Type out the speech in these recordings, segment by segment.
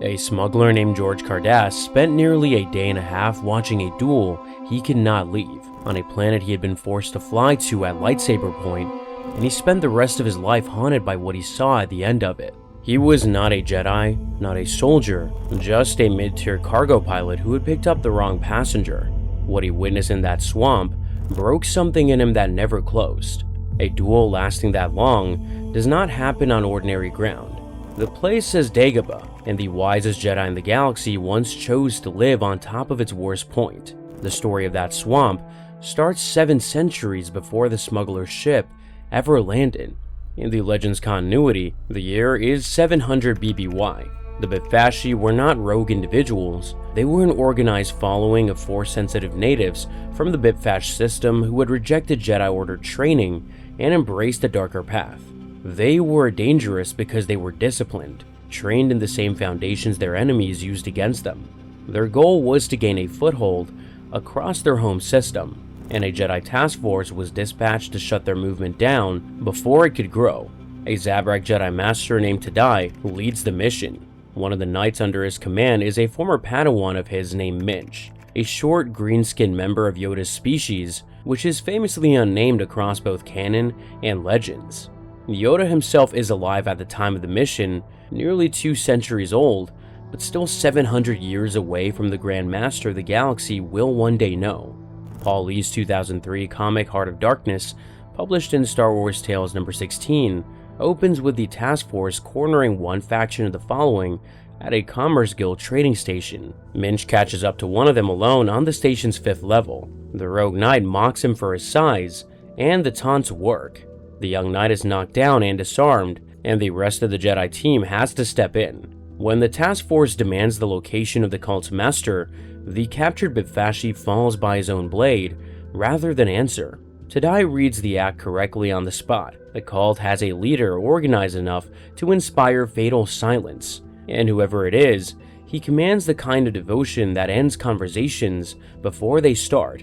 A smuggler named George Cardass spent nearly a day and a half watching a duel he could not leave on a planet he had been forced to fly to at lightsaber point, and he spent the rest of his life haunted by what he saw at the end of it. He was not a Jedi, not a soldier, just a mid-tier cargo pilot who had picked up the wrong passenger. What he witnessed in that swamp broke something in him that never closed. A duel lasting that long does not happen on ordinary ground. The place is Dagobah, and the wisest Jedi in the galaxy once chose to live on top of its worst point. The story of that swamp starts 7 centuries before the smuggler's ship ever landed. In the Legends continuity, the year is 700 BBY. The Bpfashi were not rogue individuals, they were an organized following of Force-sensitive natives from the Bpfash system who had rejected Jedi Order training and embraced a darker path. They were dangerous because they were disciplined, trained in the same foundations their enemies used against them. Their goal was to gain a foothold across their home system, and a Jedi task force was dispatched to shut their movement down before it could grow. A Zabrak Jedi Master named Tadai leads the mission. One of the knights under his command is a former Padawan of his named Minch, a short, green-skinned member of Yoda's species, which is famously unnamed across both canon and legends. Yoda himself is alive at the time of the mission, nearly 2 centuries old, but still 700 years away from the Grand Master the galaxy will one day know. Paul Lee's 2003 comic Heart of Darkness, published in Star Wars Tales No. 16, opens with the task force cornering one faction of the following at a Commerce Guild trading station. Minch catches up to one of them alone on the station's 5th level. The rogue knight mocks him for his size, and the taunts work. The young knight is knocked down and disarmed, and the rest of the Jedi team has to step in. When the task force demands the location of the cult's master, the captured Bpfashi falls by his own blade rather than answer. Tadai reads the act correctly on the spot. The cult has a leader organized enough to inspire fatal silence, and whoever it is, he commands the kind of devotion that ends conversations before they start.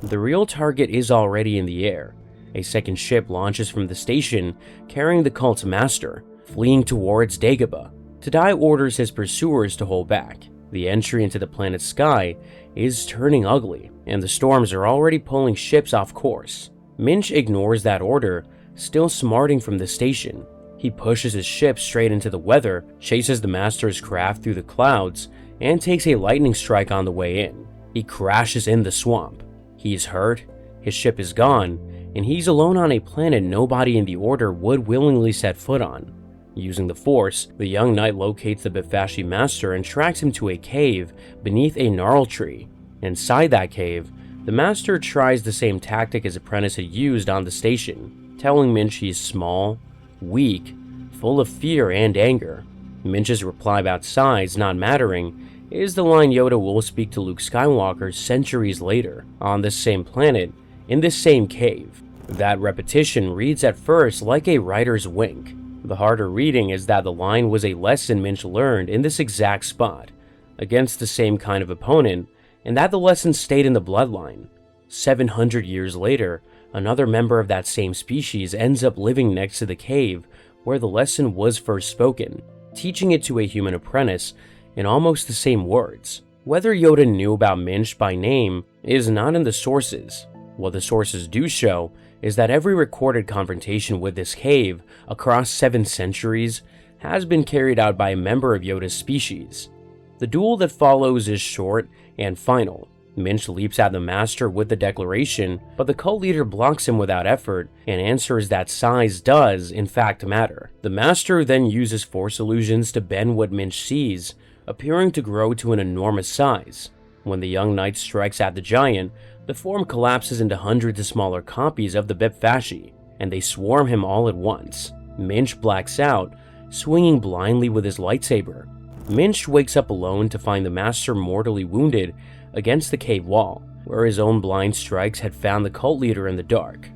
The real target is already in the air. A second ship launches from the station, carrying the cult's master, fleeing towards Dagobah. Tadai orders his pursuers to hold back. The entry into the planet's sky is turning ugly, and the storms are already pulling ships off course. Minch ignores that order, still smarting from the station. He pushes his ship straight into the weather, chases the master's craft through the clouds, and takes a lightning strike on the way in. He crashes in the swamp. He's hurt, his ship is gone, and he's alone on a planet nobody in the Order would willingly set foot on. Using the Force, the young knight locates the Bpfashi master and tracks him to a cave beneath a gnarltree. Inside that cave, the master tries the same tactic his apprentice had used on the station, telling Minch he's small, weak, full of fear and anger. Minch's reply about size not mattering is the line Yoda will speak to Luke Skywalker centuries later, on this same planet, in this same cave. That repetition reads at first like a writer's wink. The harder reading is that the line was a lesson Minch learned in this exact spot, against the same kind of opponent, and that the lesson stayed in the bloodline. 700 years later, another member of that same species ends up living next to the cave where the lesson was first spoken, teaching it to a human apprentice in almost the same words. Whether Yoda knew about Minch by name is not in the sources. What the sources do show is that every recorded confrontation with this cave across 7 centuries has been carried out by a member of Yoda's species. The duel that follows is short and final. Minch leaps at the master with the declaration, but the cult leader blocks him without effort and answers that size does, in fact, matter. The master then uses Force illusions to bend what Minch sees, appearing to grow to an enormous size. When the young knight strikes at the giant, the form collapses into hundreds of smaller copies of the Bpfashi, and they swarm him all at once. Minch blacks out, swinging blindly with his lightsaber. Minch wakes up alone to find the master mortally wounded against the cave wall, where his own blind strikes had found the cult leader in the dark.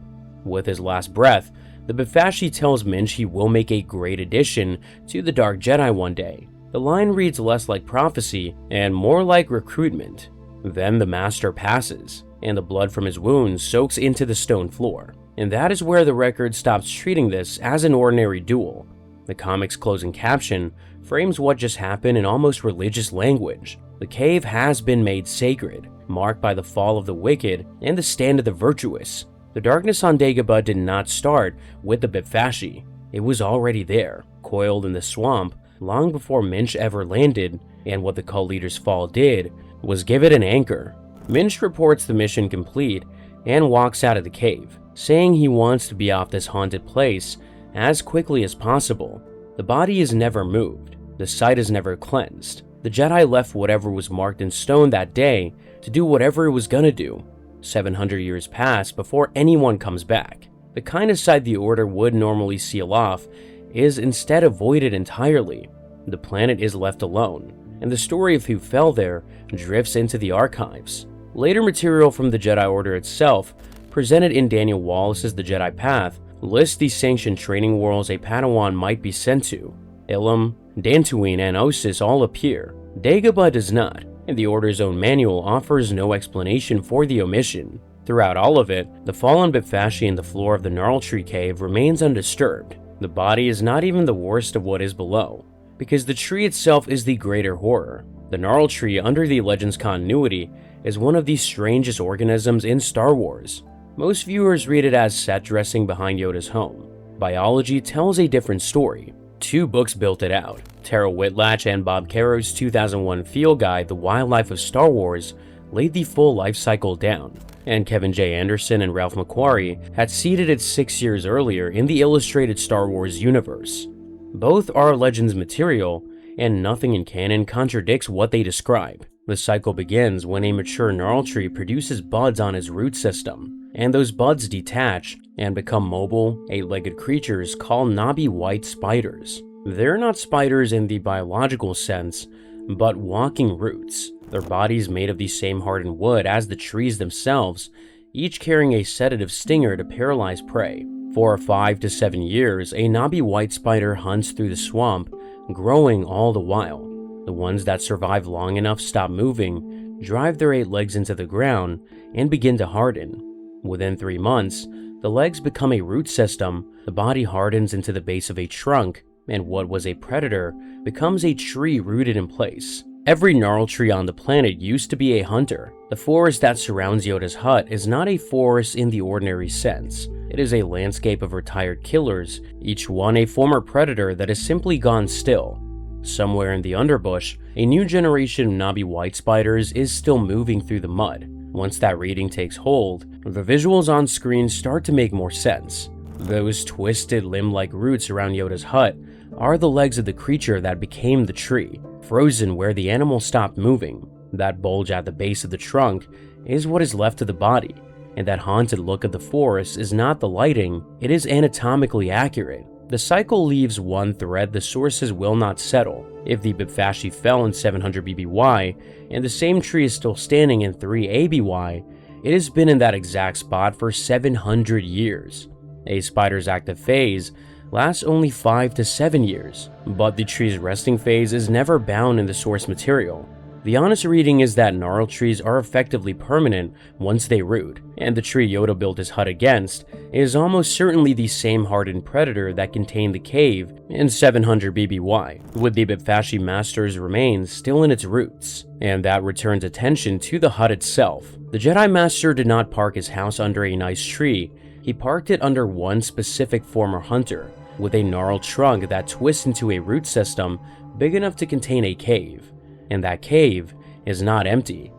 With his last breath, the Bpfashi tells Minch he will make a great addition to the Dark Jedi one day. The line reads less like prophecy and more like recruitment. Then the master passes, and the blood from his wounds soaks into the stone floor. And that is where the record stops treating this as an ordinary duel. The comic's closing caption frames what just happened in almost religious language. The cave has been made sacred, marked by the fall of the wicked and the stand of the virtuous. The darkness on Dagobah did not start with the Bpfasshi. It was already there, coiled in the swamp, long before Minch ever landed, and what the cult leader's fall did was give it an anchor. Minch reports the mission complete and walks out of the cave, saying he wants to be off this haunted place as quickly as possible. The body is never moved. The site is never cleansed. The Jedi left whatever was marked in stone that day to do whatever it was gonna do. 700 years pass before anyone comes back. The kind of site the Order would normally seal off is instead avoided entirely. The planet is left alone, and the story of who fell there drifts into the archives. Later material from the Jedi Order itself, presented in Daniel Wallace's The Jedi Path, lists the sanctioned training worlds a Padawan might be sent to. Ilum, Dantooine, and Ossus all appear. Dagobah does not, and the Order's own manual offers no explanation for the omission. Throughout all of it, the fallen Bpfasshi in the floor of the gnarltree cave remains undisturbed. The body is not even the worst of what is below, because the tree itself is the greater horror. The gnarltree, under the Legends continuity, is one of the strangest organisms in Star Wars. Most viewers read it as set dressing behind Yoda's home. Biology tells a different story. 2 books built it out. Tara Whitlatch and Bob Caro's 2001 field guide, The Wildlife of Star Wars, laid the full life cycle down, and Kevin J. Anderson and Ralph McQuarrie had seeded it 6 years earlier in the illustrated Star Wars universe. Both are Legends material, and nothing in canon contradicts what they describe. The cycle begins when a mature gnarltree produces buds on its root system, and those buds detach and become mobile, 8-legged creatures called knobby white spiders. They're not spiders in the biological sense, but walking roots. Their bodies made of the same hardened wood as the trees themselves, each carrying a sedative stinger to paralyze prey. For 5 to 7 years, a knobby white spider hunts through the swamp, growing all the while. The ones that survive long enough stop moving, drive their 8 legs into the ground, and begin to harden. Within 3 months, the legs become a root system, the body hardens into the base of a trunk, and what was a predator becomes a tree rooted in place. Every gnarltree on the planet used to be a hunter. The forest that surrounds Yoda's hut is not a forest in the ordinary sense. It is a landscape of retired killers, each one a former predator that has simply gone still. Somewhere in the underbush, a new generation of knobby white spiders is still moving through the mud. Once that reading takes hold, the visuals on screen start to make more sense. Those twisted limb-like roots around Yoda's hut are the legs of the creature that became the tree, frozen where the animal stopped moving. That bulge at the base of the trunk is what is left of the body, and that haunted look of the forest is not the lighting, it is anatomically accurate. The cycle leaves one thread the sources will not settle. If the Bpfasshi fell in 700 BBY, and the same tree is still standing in 3 ABY, it has been in that exact spot for 700 years. A spider's active phase lasts only 5 to 7 years, but the tree's resting phase is never bound in the source material. The honest reading is that gnarltrees are effectively permanent once they root, and the tree Yoda built his hut against is almost certainly the same hardened predator that contained the cave in 700 BBY, with the Bpfasshi master's remains still in its roots, and that returns attention to the hut itself. The Jedi Master did not park his house under a nice tree, he parked it under one specific former hunter, with a gnarled trunk that twists into a root system big enough to contain a cave. And that cave is not empty.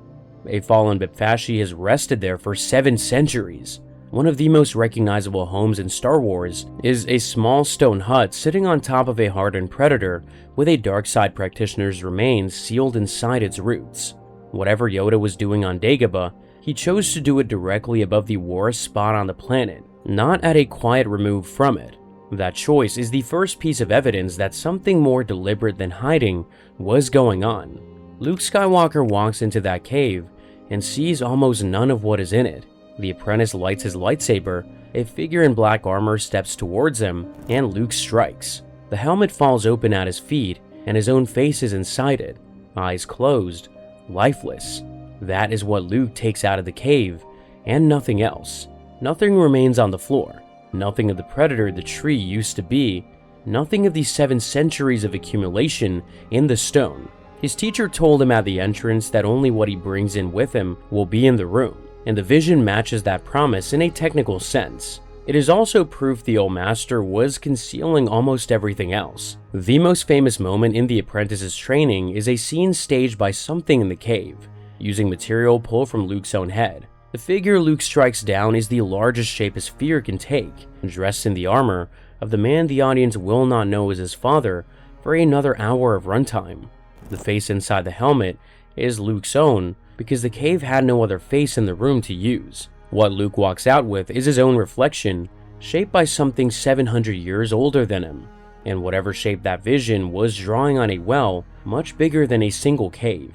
A fallen Bpfasshi has rested there for 7 centuries. One of the most recognizable homes in Star Wars is a small stone hut sitting on top of a hardened predator with a dark side practitioner's remains sealed inside its roots. Whatever Yoda was doing on Dagobah, he chose to do it directly above the worst spot on the planet, not at a quiet remove from it. That choice is the first piece of evidence that something more deliberate than hiding was going on. Luke Skywalker walks into that cave and sees almost none of what is in it. The apprentice lights his lightsaber, a figure in black armor steps towards him, and Luke strikes. The helmet falls open at his feet, and his own face is inside it, eyes closed, lifeless. That is what Luke takes out of the cave, and nothing else. Nothing remains on the floor. Nothing of the predator the tree used to be, nothing of the 7 centuries of accumulation in the stone. His teacher told him at the entrance that only what he brings in with him will be in the room, and the vision matches that promise in a technical sense. It is also proof the old master was concealing almost everything else. The most famous moment in the apprentice's training is a scene staged by something in the cave, using material pulled from Luke's own head. The figure Luke strikes down is the largest shape his figure can take, dressed in the armor of the man the audience will not know is his father for another hour of runtime. The face inside the helmet is Luke's own, because the cave had no other face in the room to use. What Luke walks out with is his own reflection, shaped by something 700 years older than him, and whatever shape that vision was drawing on a well much bigger than a single cave.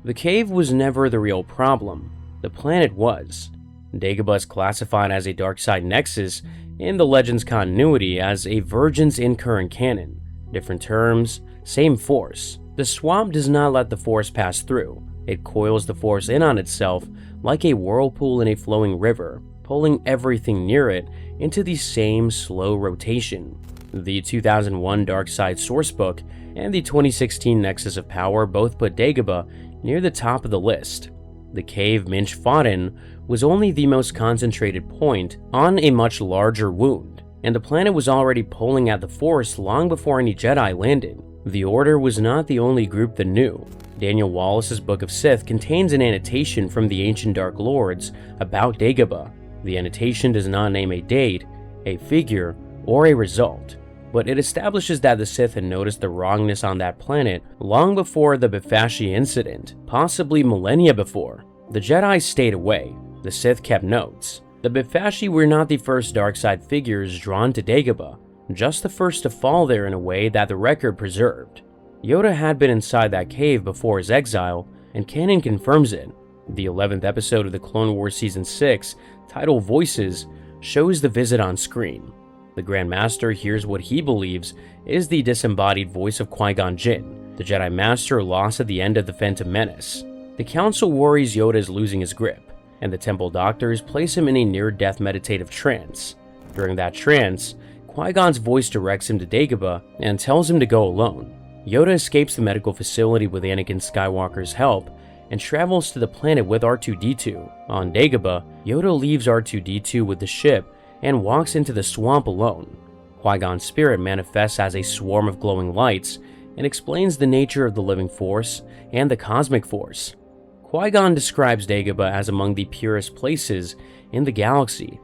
The cave was never the real problem, the planet was. Dagobah is classified as a dark side nexus in the Legends continuity as a Virgins in current canon. Different terms, same force. The swamp does not let the force pass through. It coils the force in on itself like a whirlpool in a flowing river, pulling everything near it into the same slow rotation. The 2001 Dark Side Sourcebook and the 2016 Nexus of Power both put Dagobah near the top of the list. The cave Minch fought in was only the most concentrated point on a much larger wound, and the planet was already pulling at the force long before any Jedi landed. The Order was not the only group that knew. Daniel Wallace's Book of Sith contains an annotation from the ancient Dark Lords about Dagobah. The annotation does not name a date, a figure, or a result, but it establishes that the Sith had noticed the wrongness on that planet long before the Bpfasshi incident, possibly millennia before. The Jedi stayed away. The Sith kept notes. The Bpfasshi were not the first dark side figures drawn to Dagobah, just the first to fall there in a way that the record preserved. Yoda had been inside that cave before his exile, and canon confirms it. The 11th episode of the Clone Wars Season 6, titled Voices, shows the visit on screen. The Grand Master hears what he believes is the disembodied voice of Qui-Gon Jinn, the Jedi Master lost at the end of The Phantom Menace. The Council worries Yoda is losing his grip, and the Temple Doctors place him in a near-death meditative trance. During that trance, Qui-Gon's voice directs him to Dagobah and tells him to go alone. Yoda escapes the medical facility with Anakin Skywalker's help and travels to the planet with R2-D2. On Dagobah, Yoda leaves R2-D2 with the ship and walks into the swamp alone. Qui-Gon's spirit manifests as a swarm of glowing lights and explains the nature of the living force and the cosmic force. Qui-Gon describes Dagobah as among the purest places in the galaxy.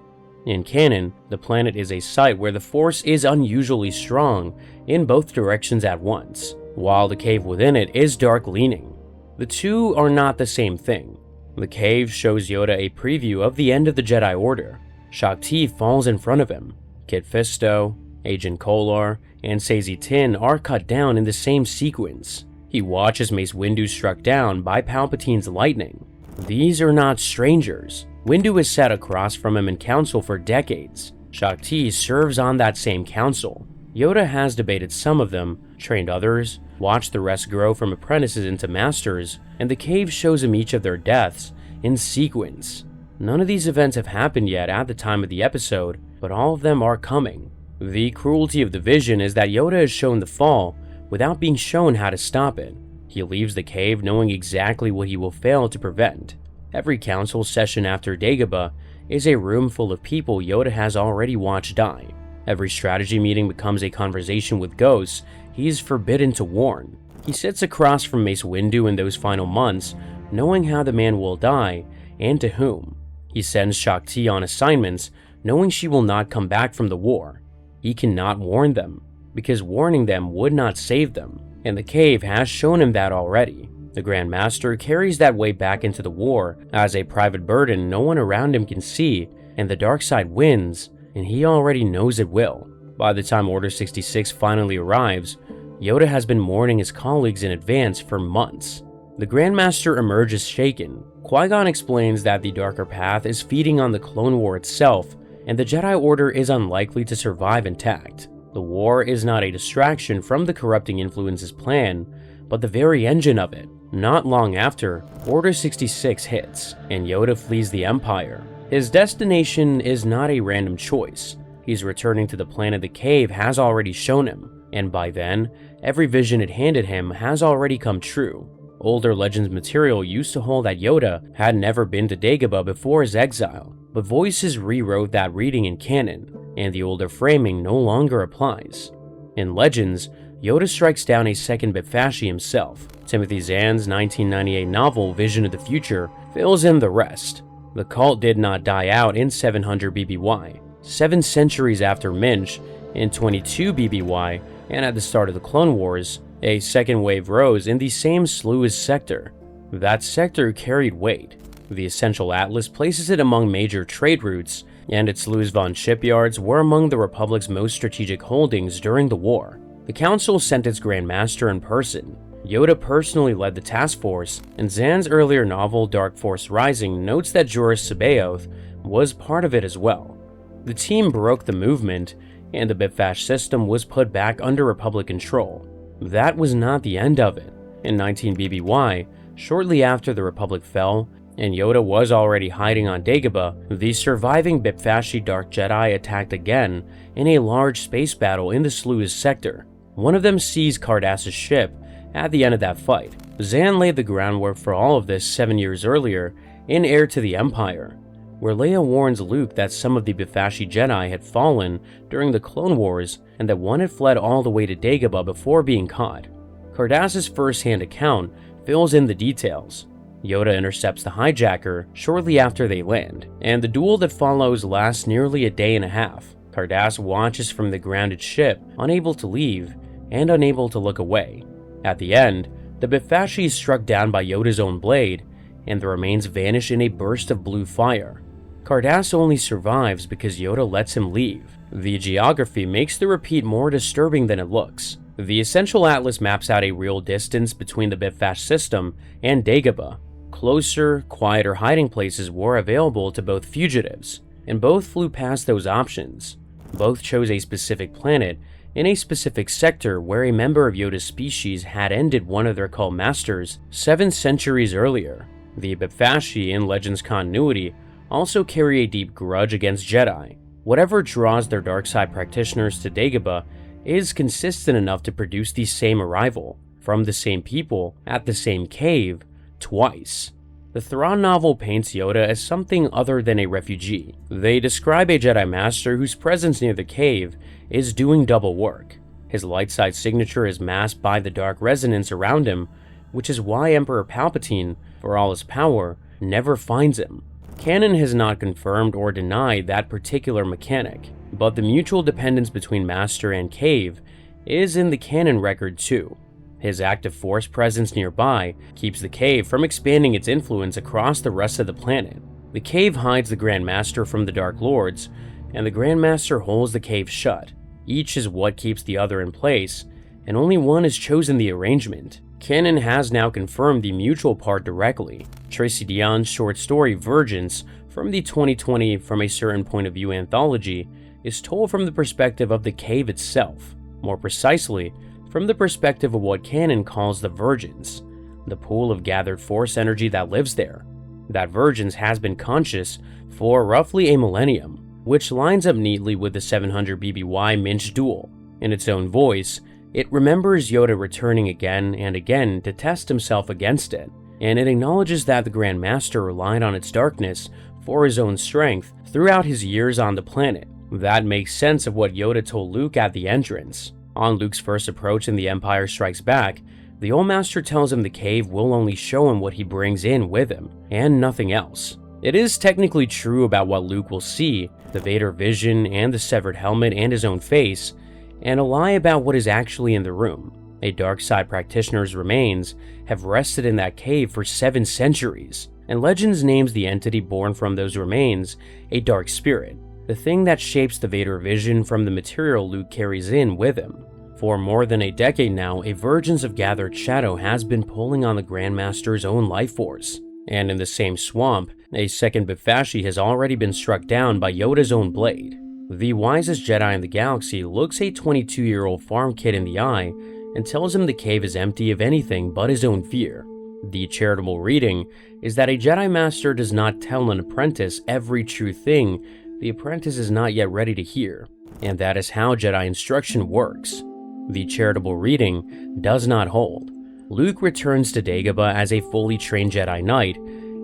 In canon, the planet is a site where the force is unusually strong in both directions at once, while the cave within it is dark leaning. The two are not the same thing. The cave shows Yoda a preview of the end of the Jedi Order. Shaak-Ti falls in front of him. Kit Fisto, Agent Kolar, and Saesee Tiin are cut down in the same sequence. He watches Mace Windu struck down by Palpatine's lightning. These are not strangers. Windu is sat across from him in council for decades. Shaak-Ti serves on that same council. Yoda has debated some of them, trained others, watched the rest grow from apprentices into masters, and the cave shows him each of their deaths in sequence. None of these events have happened yet at the time of the episode, but all of them are coming. The cruelty of the vision is that Yoda is shown the fall without being shown how to stop it. He leaves the cave knowing exactly what he will fail to prevent. Every council session after Dagobah is a room full of people Yoda has already watched die. Every strategy meeting becomes a conversation with ghosts he is forbidden to warn. He sits across from Mace Windu in those final months, knowing how the man will die and to whom. He sends Shaak-Ti on assignments, knowing she will not come back from the war. He cannot warn them, because warning them would not save them, and the cave has shown him that already. The Grand Master carries that weight back into the war as a private burden no one around him can see, and the dark side wins, and he already knows it will. By the time Order 66 finally arrives, Yoda has been mourning his colleagues in advance for months. The Grand Master emerges shaken. Qui-Gon explains that the darker path is feeding on the Clone War itself, and the Jedi Order is unlikely to survive intact. The war is not a distraction from the corrupting influence's plan, but the very engine of it. Not long after, Order 66 hits, and Yoda flees the Empire. His destination is not a random choice. He's returning to the planet the cave has already shown him, and by then, every vision it handed him has already come true. Older Legends material used to hold that Yoda had never been to Dagobah before his exile, but Voices rewrote that reading in canon, and the older framing no longer applies. In Legends, Yoda strikes down a second Bpfasshi himself. Timothy Zahn's 1998 novel Vision of the Future fills in the rest. The cult did not die out in 700 BBY, 7 centuries after Minch, in 22 BBY, and at the start of the Clone Wars, a second wave rose in the same Sluice sector. That sector carried weight. The Essential Atlas places it among major trade routes, and its Sluice von shipyards were among the Republic's most strategic holdings during the war. The Council sent its Grand Master in person. Yoda personally led the task force, and Zahn's earlier novel Dark Force Rising notes that Joruus C'baoth was part of it as well. The team broke the movement, and the Bpfash system was put back under Republic control. That was not the end of it. In 19 BBY, shortly after the Republic fell, and Yoda was already hiding on Dagobah, the surviving Bpfasshi Dark Jedi attacked again in a large space battle in the Sluice sector. One of them seized Cardass's ship at the end of that fight. Zahn laid the groundwork for all of this 7 years earlier in Heir to the Empire, where Leia warns Luke that some of the Bpfasshi Jedi had fallen during the Clone Wars and that one had fled all the way to Dagobah before being caught. Cardass's first-hand account fills in the details. Yoda intercepts the hijacker shortly after they land, and the duel that follows lasts nearly a day and a half. Cardass watches from the grounded ship, unable to leave and unable to look away. At the end, the Bpfasshi is struck down by Yoda's own blade, and the remains vanish in a burst of blue fire. Cardass only survives because Yoda lets him leave. The geography makes the repeat more disturbing than it looks. The Essential Atlas maps out a real distance between the Bpfash system and Dagobah. Closer, quieter hiding places were available to both fugitives, and both flew past those options. Both chose a specific planet in a specific sector where a member of Yoda's species had ended one of their cult masters 7 centuries earlier. The Bpfasshi in Legends continuity also carry a deep grudge against Jedi. Whatever draws their dark side practitioners to Dagobah is consistent enough to produce the same arrival, from the same people, at the same cave, twice. The Thrawn novel paints Yoda as something other than a refugee. They describe a Jedi Master whose presence near the cave is doing double work. His light side signature is masked by the dark resonance around him, which is why Emperor Palpatine, for all his power, never finds him. Canon has not confirmed or denied that particular mechanic, but the mutual dependence between Master and Cave is in the canon record too. His active force presence nearby keeps the cave from expanding its influence across the rest of the planet. The cave hides the Grand Master from the Dark Lords, and the Grand Master holds the cave shut. Each is what keeps the other in place, and only one has chosen the arrangement. Canon has now confirmed the mutual part directly. Tracy Deonn's short story Vergence from the 2020 From a Certain Point of View anthology is told from the perspective of the cave itself, more precisely, from the perspective of what Canon calls the Vergence, the pool of gathered force energy that lives there. That Vergence has been conscious for roughly a millennium, which lines up neatly with the 700 BBY Minch duel. In its own voice, it remembers Yoda returning again and again to test himself against it, and it acknowledges that the Grand Master relied on its darkness for his own strength throughout his years on the planet. That makes sense of what Yoda told Luke at the entrance. On Luke's first approach in The Empire Strikes Back, the Old Master tells him the cave will only show him what he brings in with him, and nothing else. It is technically true about what Luke will see, the Vader vision and the severed helmet and his own face, and a lie about what is actually in the room. A dark side practitioner's remains have rested in that cave for 7 centuries, and Legends names the entity born from those remains a dark spirit, the thing that shapes the Vader vision from the material Luke carries in with him. For more than a decade now, a Vergence of gathered shadow has been pulling on the Grand Master's own life force. And in the same swamp, a second Bpfasshi has already been struck down by Yoda's own blade. The wisest Jedi in the galaxy looks a 22-year-old farm kid in the eye and tells him the cave is empty of anything but his own fear. The charitable reading is that a Jedi Master does not tell an apprentice every true thing the apprentice is not yet ready to hear, and that is how Jedi instruction works. The charitable reading does not hold. Luke returns to Dagobah as a fully trained Jedi Knight,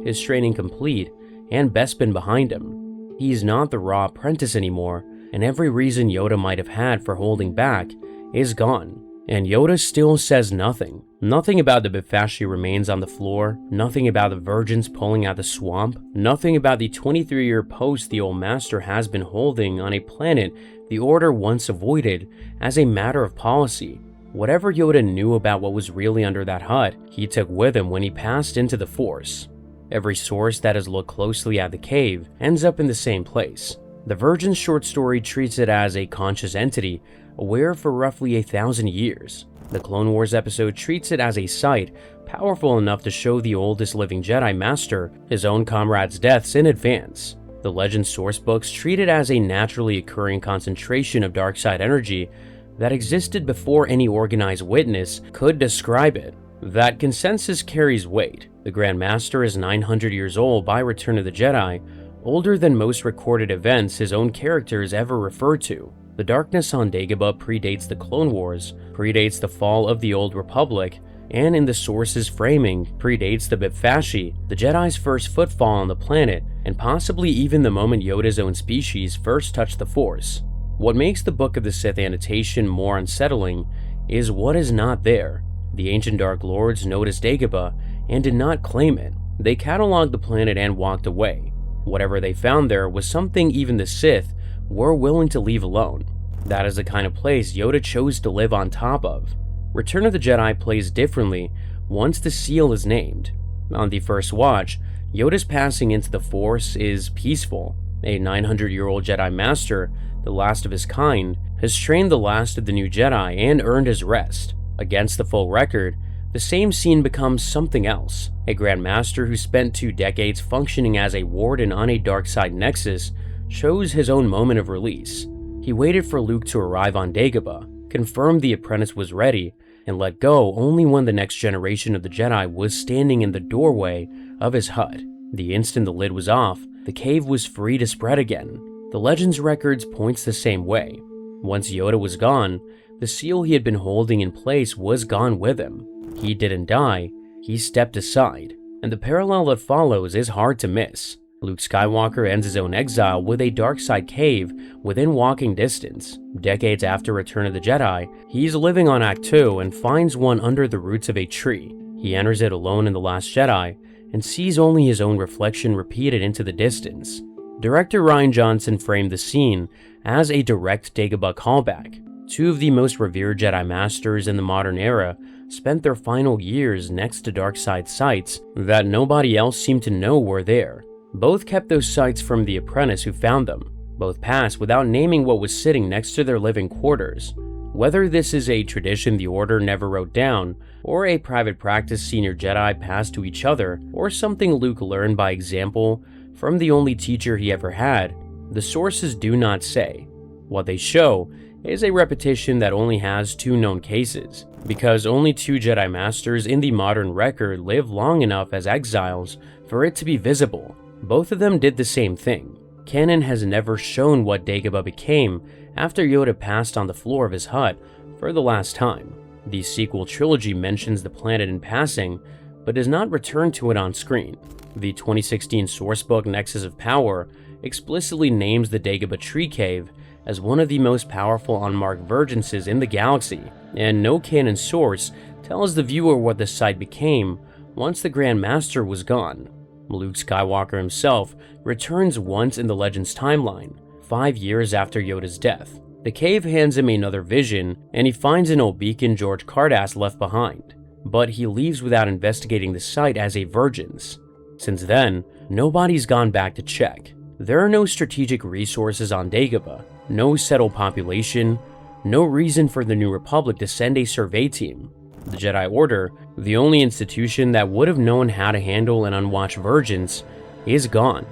his training complete, and Bespin behind him. He's not the raw apprentice anymore, and every reason Yoda might have had for holding back is gone. And Yoda still says nothing. Nothing about the Bpfashi remains on the floor, nothing about the virgins pulling out the swamp, nothing about the 23-year post the old master has been holding on a planet the Order once avoided as a matter of policy. Whatever Yoda knew about what was really under that hut, he took with him when he passed into the Force. Every source that has looked closely at the cave ends up in the same place. The Virgin's short story treats it as a conscious entity, aware for roughly 1,000 years. The Clone Wars episode treats it as a site powerful enough to show the oldest living Jedi Master his own comrades' deaths in advance. The Legends sourcebooks treat it as a naturally occurring concentration of dark side energy that existed before any organized witness could describe it. That consensus carries weight. The Grand Master is 900 years old by Return of the Jedi, older than most recorded events his own characters ever referred to. The darkness on Dagobah predates the Clone Wars, predates the fall of the Old Republic, and in the source's framing, predates the Bpfashi, the Jedi's first footfall on the planet, and possibly even the moment Yoda's own species first touched the Force. What makes the Book of the Sith annotation more unsettling is what is not there. The ancient Dark Lords noticed Dagobah and did not claim it. They cataloged the planet and walked away. Whatever they found there was something even the Sith were willing to leave alone. That is the kind of place Yoda chose to live on top of. Return of the Jedi plays differently once the seal is named. On the First Watch, Yoda's passing into the Force is peaceful. A 900-year-old Jedi Master, the last of his kind, has trained the last of the new Jedi and earned his rest. Against the full record, the same scene becomes something else. A Grand Master who spent 2 decades functioning as a warden on a dark side nexus chose his own moment of release. He waited for Luke to arrive on Dagobah, confirmed the apprentice was ready, and let go only when the next generation of the Jedi was standing in the doorway of his hut. The instant the lid was off, the cave was free to spread again. The Legends records points the same way. Once Yoda was gone, the seal he had been holding in place was gone with him. He didn't die, he stepped aside, and the parallel that follows is hard to miss. Luke Skywalker ends his own exile with a dark side cave within walking distance. Decades after Return of the Jedi, he's living on Act 2 and finds one under the roots of a tree. He enters it alone in The Last Jedi and sees only his own reflection repeated into the distance. Director Rian Johnson framed the scene as a direct Dagobah callback. 2 of the most revered Jedi Masters in the modern era spent their final years next to dark side sites that nobody else seemed to know were there. Both kept those sites from the apprentice who found them. Both passed without naming what was sitting next to their living quarters. Whether this is a tradition the Order never wrote down, or a private practice senior Jedi passed to each other, or something Luke learned by example from the only teacher he ever had, the sources do not say. What they show is a repetition that only has 2 known cases, because only 2 Jedi Masters in the modern record live long enough as exiles for it to be visible. Both of them did the same thing. Canon has never shown what Dagobah became after Yoda passed on the floor of his hut for the last time. The sequel trilogy mentions the planet in passing, but does not return to it on screen. The 2016 sourcebook Nexus of Power explicitly names the Dagobah Tree Cave as one of the most powerful unmarked virginces in the galaxy, and no canon source tells the viewer what the site became once the Grand Master was gone. Luke Skywalker himself returns once in the Legends timeline, 5 years after Yoda's death. The cave hands him another vision, and he finds an old beacon George Cardass left behind, but he leaves without investigating the site as a virgin's. Since then, nobody's gone back to check. There are no strategic resources on Dagobah, no settled population, no reason for the New Republic to send a survey team. The Jedi Order, the only institution that would have known how to handle and unwatch virgins, is gone.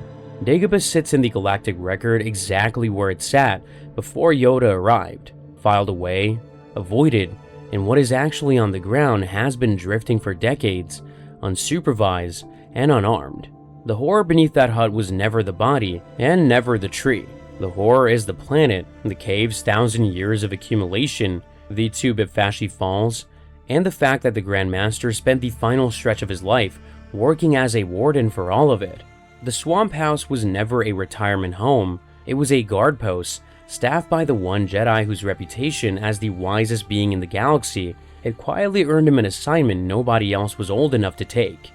Dagobah sits in the galactic record exactly where it sat before Yoda arrived, filed away, avoided, and what is actually on the ground has been drifting for decades, unsupervised and unarmed. The horror beneath that hut was never the body, and never the tree. The horror is the planet, the cave's 1,000 years of accumulation, the 2 Bpfasshi falls, and the fact that the Grand Master spent the final stretch of his life working as a warden for all of it. The swamp house was never a retirement home, it was a guard post, staffed by the one Jedi whose reputation as the wisest being in the galaxy had quietly earned him an assignment nobody else was old enough to take.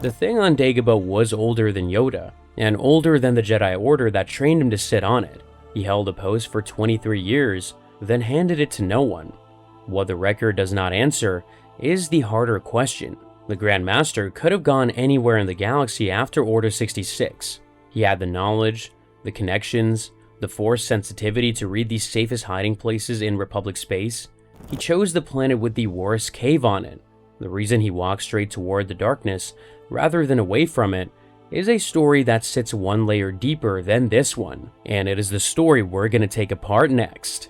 The thing on Dagobah was older than Yoda, and older than the Jedi Order that trained him to sit on it. He held a post for 23 years, then handed it to no one. What the record does not answer is the harder question. The Grand Master could have gone anywhere in the galaxy after Order 66. He had the knowledge, the connections, the Force sensitivity to read the safest hiding places in Republic space. He chose the planet with the worst cave on it. The reason he walked straight toward the darkness, rather than away from it, is a story that sits one layer deeper than this one, and it is the story we're going to take apart next.